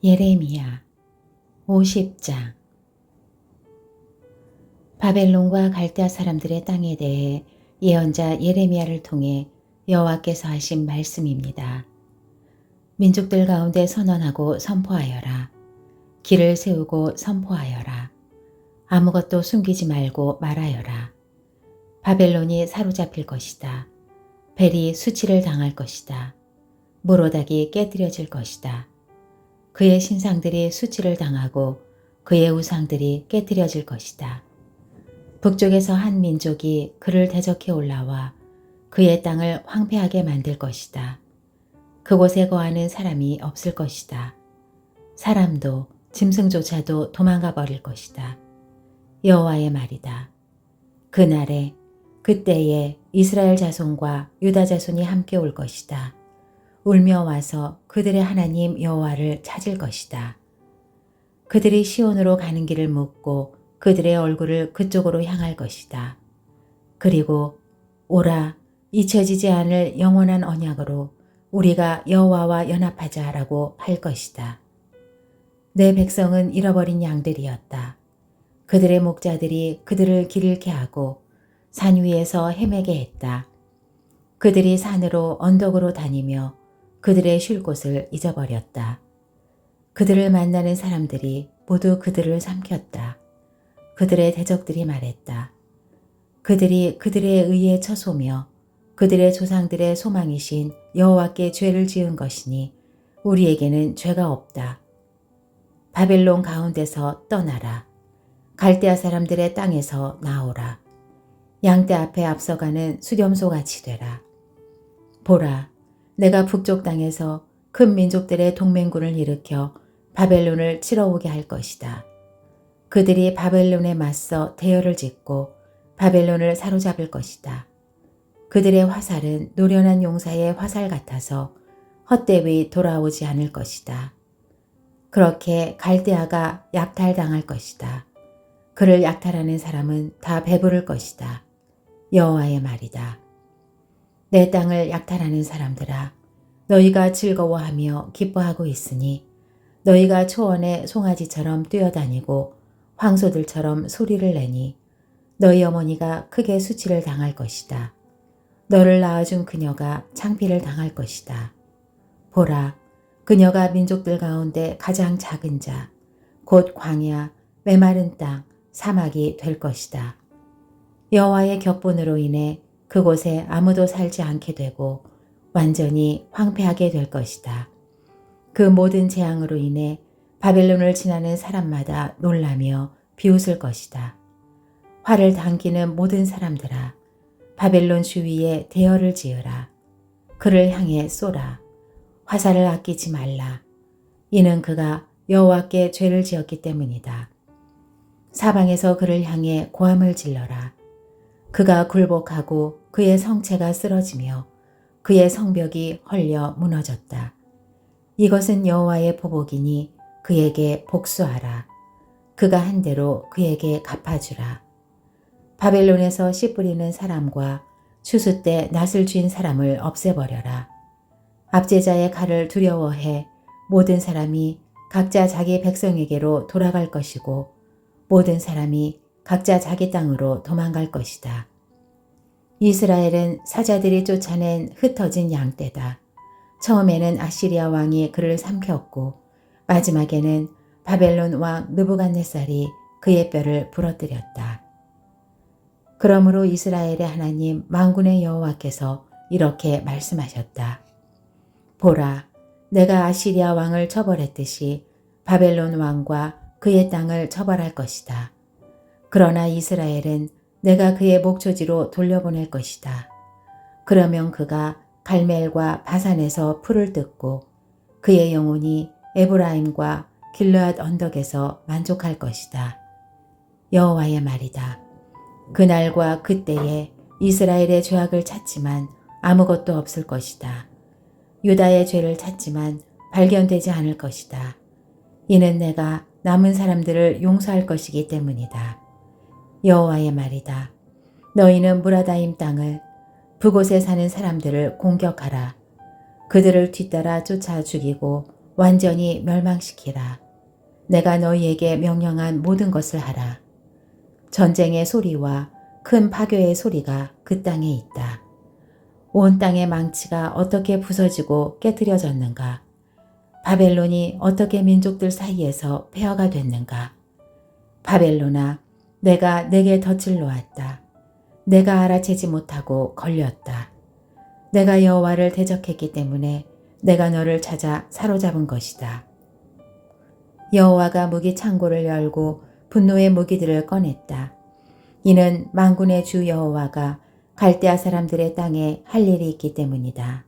예레미야 50장. 바벨론과 갈대아 사람들의 땅에 대해 예언자 예레미야를 통해 여호와께서 하신 말씀입니다. 민족들 가운데 선언하고 선포하여라. 길을 세우고 선포하여라. 아무것도 숨기지 말고 말하여라. 바벨론이 사로잡힐 것이다. 벨이 수치를 당할 것이다. 모로닥이 깨뜨려질 것이다. 그의 신상들이 수치를 당하고 그의 우상들이 깨뜨려질 것이다. 북쪽에서 한 민족이 그를 대적해 올라와 그의 땅을 황폐하게 만들 것이다. 그곳에 거하는 사람이 없을 것이다. 사람도 짐승조차도 도망가 버릴 것이다. 여호와의 말이다. 그날에 그때에 이스라엘 자손과 유다 자손이 함께 올 것이다. 울며 와서 그들의 하나님 여호와를 찾을 것이다. 그들이 시온으로 가는 길을 묻고 그들의 얼굴을 그쪽으로 향할 것이다. 그리고 오라, 잊혀지지 않을 영원한 언약으로 우리가 여호와와 연합하자라고 할 것이다. 내 백성은 잃어버린 양들이었다. 그들의 목자들이 그들을 길 잃게 하고 산 위에서 헤매게 했다. 그들이 산으로 언덕으로 다니며 그들의 쉴 곳을 잊어버렸다. 그들을 만나는 사람들이 모두 그들을 삼켰다. 그들의 대적들이 말했다. 그들이 그들의 의에 처소며 그들의 조상들의 소망이신 여호와께 죄를 지은 것이니 우리에게는 죄가 없다. 바벨론 가운데서 떠나라. 갈대아 사람들의 땅에서 나오라. 양떼 앞에 앞서가는 수렴소같이 되라. 보라, 내가 북쪽 땅에서 큰 민족들의 동맹군을 일으켜 바벨론을 치러오게 할 것이다. 그들이 바벨론에 맞서 대열을 짓고 바벨론을 사로잡을 것이다. 그들의 화살은 노련한 용사의 화살 같아서 헛되이 돌아오지 않을 것이다. 그렇게 갈대아가 약탈당할 것이다. 그를 약탈하는 사람은 다 배부를 것이다. 여호와의 말이다. 내 땅을 약탈하는 사람들아, 너희가 즐거워하며 기뻐하고 있으니 너희가 초원의 송아지처럼 뛰어다니고 황소들처럼 소리를 내니 너희 어머니가 크게 수치를 당할 것이다. 너를 낳아준 그녀가 창피를 당할 것이다. 보라, 그녀가 민족들 가운데 가장 작은 자, 곧 광야, 메마른 땅, 사막이 될 것이다. 여호와의 격분으로 인해 그곳에 아무도 살지 않게 되고 완전히 황폐하게 될 것이다. 그 모든 재앙으로 인해 바벨론을 지나는 사람마다 놀라며 비웃을 것이다. 활을 당기는 모든 사람들아, 바벨론 주위에 대열을 지으라. 그를 향해 쏘라. 화살을 아끼지 말라. 이는 그가 여호와께 죄를 지었기 때문이다. 사방에서 그를 향해 고함을 질러라. 그가 굴복하고 그의 성체가 쓰러지며 그의 성벽이 헐려 무너졌다. 이것은 여호와의 보복이니 그에게 복수하라. 그가 한 대로 그에게 갚아주라. 바벨론에서 씨 뿌리는 사람과 추수 때 낫을 쥔 사람을 없애버려라. 압제자의 칼을 두려워해 모든 사람이 각자 자기 백성에게로 돌아갈 것이고 모든 사람이 각자 자기 땅으로 도망갈 것이다. 이스라엘은 사자들이 쫓아낸 흩어진 양떼다. 처음에는 아시리아 왕이 그를 삼켰고 마지막에는 바벨론 왕 느부갓네살이 그의 뼈를 부러뜨렸다. 그러므로 이스라엘의 하나님 만군의 여호와께서 이렇게 말씀하셨다. 보라, 내가 아시리아 왕을 처벌했듯이 바벨론 왕과 그의 땅을 처벌할 것이다. 그러나 이스라엘은 내가 그의 목초지로 돌려보낼 것이다. 그러면 그가 갈멜과 바산에서 풀을 뜯고 그의 영혼이 에브라임과 길르앗 언덕에서 만족할 것이다. 여호와의 말이다. 그날과 그때에 이스라엘의 죄악을 찾지만 아무것도 없을 것이다. 유다의 죄를 찾지만 발견되지 않을 것이다. 이는 내가 남은 사람들을 용서할 것이기 때문이다. 여호와의 말이다. 너희는 무라다임 땅을, 그곳에 사는 사람들을 공격하라. 그들을 뒤따라 쫓아 죽이고 완전히 멸망시키라. 내가 너희에게 명령한 모든 것을 하라. 전쟁의 소리와 큰 파괴의 소리가 그 땅에 있다. 온 땅의 망치가 어떻게 부서지고 깨뜨려졌는가? 바벨론이 어떻게 민족들 사이에서 폐허가 됐는가? 바벨론아, 내가 내게 덫을 놓았다. 내가 알아채지 못하고 걸렸다. 내가 여호와를 대적했기 때문에 내가 너를 찾아 사로잡은 것이다. 여호와가 무기 창고를 열고 분노의 무기들을 꺼냈다. 이는 만군의 주 여호와가 갈대아 사람들의 땅에 할 일이 있기 때문이다.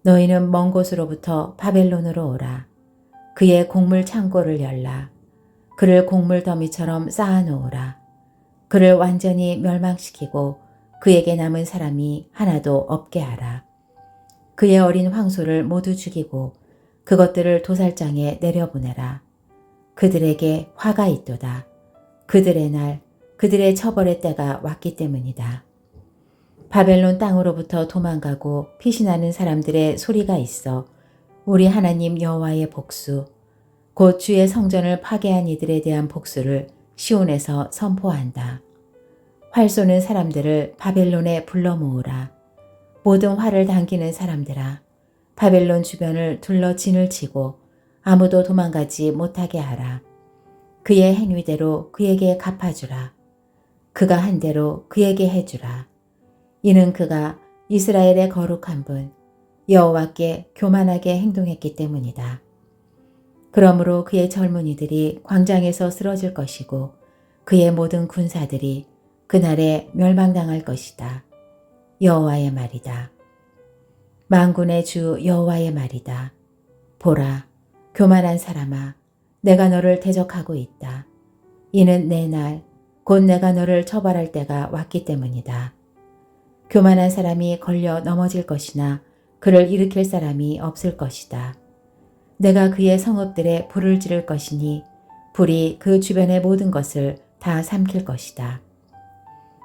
너희는 먼 곳으로부터 바벨론으로 오라. 그의 곡물 창고를 열라. 그를 곡물 더미처럼 쌓아놓으라. 그를 완전히 멸망시키고 그에게 남은 사람이 하나도 없게 하라. 그의 어린 황소를 모두 죽이고 그것들을 도살장에 내려보내라. 그들에게 화가 있도다. 그들의 날, 그들의 처벌의 때가 왔기 때문이다. 바벨론 땅으로부터 도망가고 피신하는 사람들의 소리가 있어 우리 하나님 여호와의 복수, 곧 주의 성전을 파괴한 이들에 대한 복수를 시온에서 선포한다. 활 쏘는 사람들을 바벨론에 불러 모으라. 모든 활을 당기는 사람들아, 바벨론 주변을 둘러 진을 치고 아무도 도망가지 못하게 하라. 그의 행위대로 그에게 갚아주라. 그가 한 대로 그에게 해주라. 이는 그가 이스라엘의 거룩한 분 여호와께 교만하게 행동했기 때문이다. 그러므로 그의 젊은이들이 광장에서 쓰러질 것이고 그의 모든 군사들이 그날에 멸망당할 것이다. 여호와의 말이다. 만군의 주 여호와의 말이다. 보라, 교만한 사람아, 내가 너를 대적하고 있다. 이는 내 날, 곧 내가 너를 처벌할 때가 왔기 때문이다. 교만한 사람이 걸려 넘어질 것이나 그를 일으킬 사람이 없을 것이다. 내가 그의 성읍들에 불을 지를 것이니 불이 그 주변의 모든 것을 다 삼킬 것이다.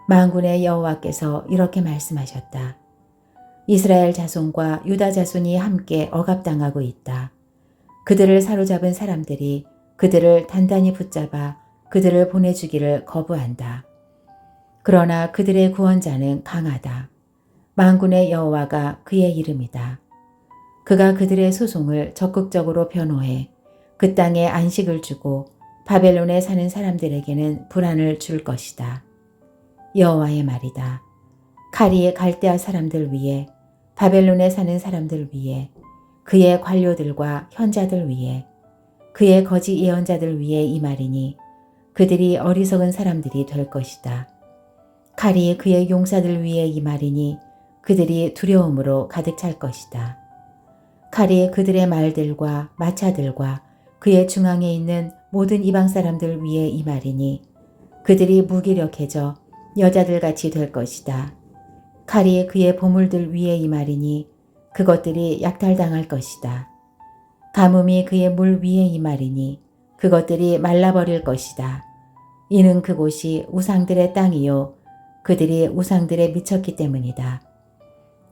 만군의 여호와께서 이렇게 말씀하셨다. 이스라엘 자손과 유다 자손이 함께 억압당하고 있다. 그들을 사로잡은 사람들이 그들을 단단히 붙잡아 그들을 보내주기를 거부한다. 그러나 그들의 구원자는 강하다. 만군의 여호와가 그의 이름이다. 그가 그들의 소송을 적극적으로 변호해 그 땅에 안식을 주고 바벨론에 사는 사람들에게는 불안을 줄 것이다. 여호와의 말이다. 칼이 갈대아 사람들 위에, 바벨론에 사는 사람들 위에, 그의 관료들과 현자들 위에, 그의 거짓 예언자들 위에 이 말이니 그들이 어리석은 사람들이 될 것이다. 칼이 그의 용사들 위에 이 말이니 그들이 두려움으로 가득 찰 것이다. 칼이 그들의 말들과 마차들과 그의 중앙에 있는 모든 이방 사람들 위에 이 말이니 그들이 무기력해져 여자들같이 될 것이다. 칼이 그의 보물들 위에 이 말이니 그것들이 약탈당할 것이다. 가뭄이 그의 물 위에 이 말이니 그것들이 말라버릴 것이다. 이는 그곳이 우상들의 땅이요 그들이 우상들에 미쳤기 때문이다.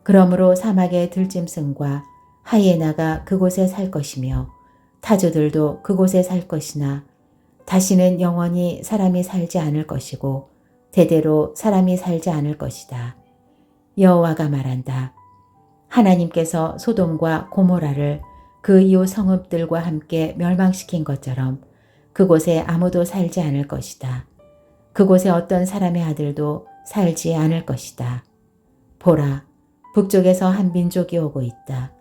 그러므로 사막의 들짐승과 하이에나가 그곳에 살 것이며 타조들도 그곳에 살 것이나 다시는 영원히 사람이 살지 않을 것이고 대대로 사람이 살지 않을 것이다. 여호와가 말한다. 하나님께서 소돔과 고모라를 그 이웃 성읍들과 함께 멸망시킨 것처럼 그곳에 아무도 살지 않을 것이다. 그곳에 어떤 사람의 아들도 살지 않을 것이다. 보라, 북쪽에서 한 민족이 오고 있다.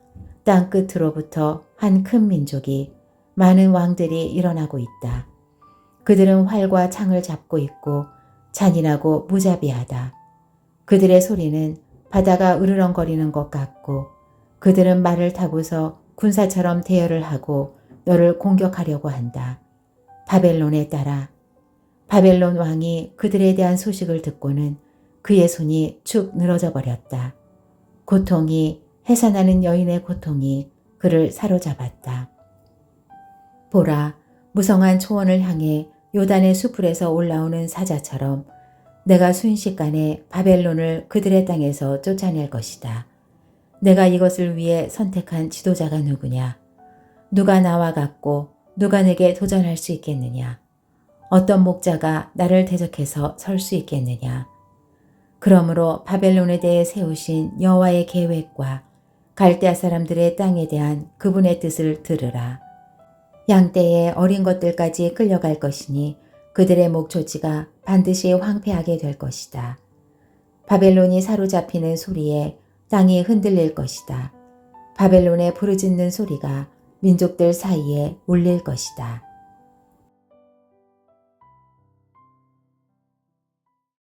땅 끝으로부터 한 큰 민족이 많은 왕들이 일어나고 있다. 그들은 활과 창을 잡고 있고 잔인하고 무자비하다. 그들의 소리는 바다가 으르렁거리는 것 같고 그들은 말을 타고서 군사처럼 대열을 하고 너를 공격하려고 한다. 바벨론에 따라 바벨론 왕이 그들에 대한 소식을 듣고는 그의 손이 축 늘어져 버렸다. 고통이 해산하는 여인의 고통이 그를 사로잡았다. 보라, 무성한 초원을 향해 요단의 수풀에서 올라오는 사자처럼 내가 순식간에 바벨론을 그들의 땅에서 쫓아낼 것이다. 내가 이것을 위해 선택한 지도자가 누구냐? 누가 나와 같고 누가 내게 도전할 수 있겠느냐? 어떤 목자가 나를 대적해서 설 수 있겠느냐? 그러므로 바벨론에 대해 세우신 여호와의 계획과 갈대아 사람들의 땅에 대한 그분의 뜻을 들으라. 양떼의 어린 것들까지 끌려갈 것이니 그들의 목초지가 반드시 황폐하게 될 것이다. 바벨론이 사로잡히는 소리에 땅이 흔들릴 것이다. 바벨론의 부르짖는 소리가 민족들 사이에 울릴 것이다.